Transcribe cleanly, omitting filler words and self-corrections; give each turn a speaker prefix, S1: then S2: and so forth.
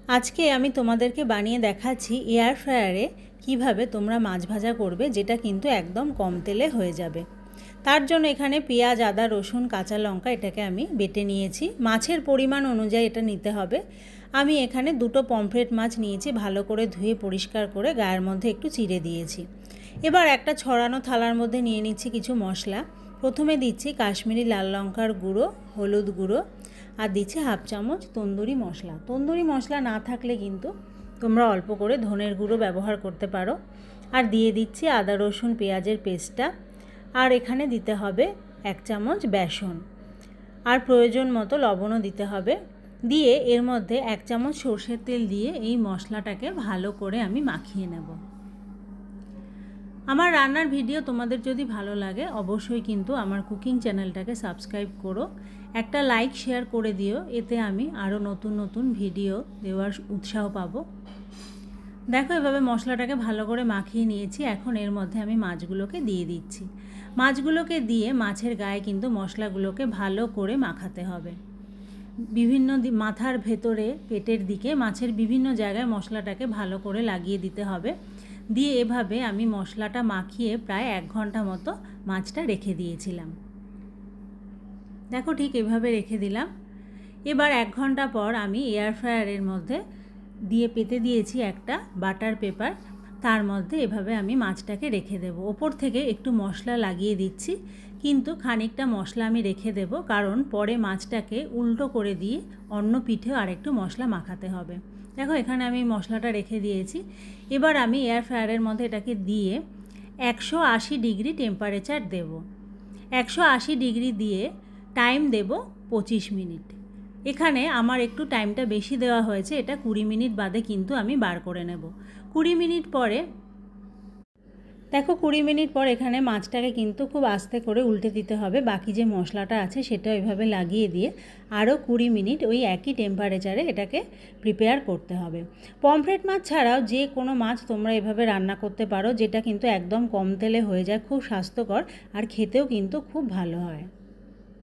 S1: আজকে আমি তোমাদেরকে বানিয়ে দেখাচ্ছি এয়ার ফ্রায়ারে কিভাবে তোমরা মাছ ভাজা করবে, যেটা কিন্তু একদম কম তেলে হয়ে যাবে। তার জন্য এখানে পেঁয়াজ, আদা, রসুন, কাঁচা লঙ্কা এটাকে আমি বেটে নিয়েছি। মাছের পরিমাণ অনুযায়ী এটা নিতে হবে। আমি এখানে দুটো পমফ্রেট মাছ নিয়েছি, ভালো করে ধুয়ে পরিষ্কার করে গায়ের মধ্যে একটু চিড়ে দিয়েছি। এবার একটা ছড়ানো থালার মধ্যে নিয়ে নিচ্ছি কিছু মশলা। প্রথমে দিচ্ছি কাশ্মীরি লাল লঙ্কার গুঁড়ো, হলুদ গুঁড়ো, আর দিচ্ছি হাফ চামচ তন্দুরি মশলা। তন্দুরি মশলা না থাকলে কিন্তু তোমরা অল্প করে ধনের গুঁড়ো ব্যবহার করতে পারো। আর দিয়ে দিচ্ছি আদা রসুন পেঁয়াজের পেস্টটা। আর এখানে দিতে হবে 1 চামচ বেসন, আর প্রয়োজন মতো লবণও দিতে হবে। দিয়ে এর মধ্যে 1 চামচ সরষের তেল দিয়ে এই মশলাটাকে ভালো করে আমি মাখিয়ে নেব। আমার রান্নার ভিডিও তোমাদের যদি ভালো লাগে অবশ্যই কিন্তু আমার কুকিং চ্যানেলটাকে সাবস্ক্রাইব করো, একটা লাইক শেয়ার করে দিও, এতে আমি আরও নতুন নতুন ভিডিও দেওয়ার উৎসাহ পাবো। দেখো এভাবে মশলাটাকে ভালো করে মাখিয়ে নিয়েছি। এখন এর মধ্যে আমি মাছগুলোকে দিয়ে দিচ্ছি। মাছগুলোকে দিয়ে মাছের গায়ে কিন্তু মশলাগুলোকে ভালো করে মাখাতে হবে। বিভিন্ন মাথার ভেতরে, পেটের দিকে, মাছের বিভিন্ন জায়গায় মশলাটাকে ভালো করে লাগিয়ে দিতে হবে। দিয়ে এভাবে আমি মশলাটা মাখিয়ে প্রায় 1 ঘন্টা মতো মাছটা রেখে দিয়েছিলাম। দেখো ঠিক এভাবে রেখে দিলাম। এবার 1 ঘন্টা পর আমি এয়ার ফ্রায়ারের মধ্যে দিয়ে পেতে দিয়েছি একটা বাটার পেপার। তার মধ্যে এভাবে আমি মাছটাকে রেখে দেব। ওপর থেকে একটু মশলা লাগিয়ে দিচ্ছি, কিন্তু খানিকটা মশলা আমি রেখে দেব, কারণ পরে মাছটাকে উল্টো করে দিয়ে অন্য পিঠেও আরেকটু মশলা মাখাতে হবে। দেখো এখানে আমি মশলাটা রেখে দিয়েছি। এবার আমি এয়ার ফ্রায়ারের মধ্যে এটাকে দিয়ে 180 ডিগ্রি টেম্পারেচার দেব। 180 ডিগ্রি দিয়ে টাইম দেব 25 মিনিট। এখানে আমার একটু টাইমটা বেশি দেওয়া হয়েছে, এটা 20 মিনিট বাদে কিন্তু আমি বার করে নেব। 20 মিনিট পরে দেখো 20 মিনিট পর এখানে মাছটাকে কিন্তু খুব আস্তে করে উল্টে দিতে হবে। বাকি যে মশলাটা আছে সেটা ওইভাবে লাগিয়ে দিয়ে আরও 20 মিনিট ওই একই টেম্পারেচারে এটাকে প্রিপেয়ার করতে হবে। পমফ্রেট মাছ ছাড়াও যে কোনো মাছ তোমরা এভাবে রান্না করতে পারো, যেটা কিন্তু একদম কম তেলে হয়ে যায়, খুব স্বাস্থ্যকর আর খেতেও কিন্তু খুব ভালো হয়।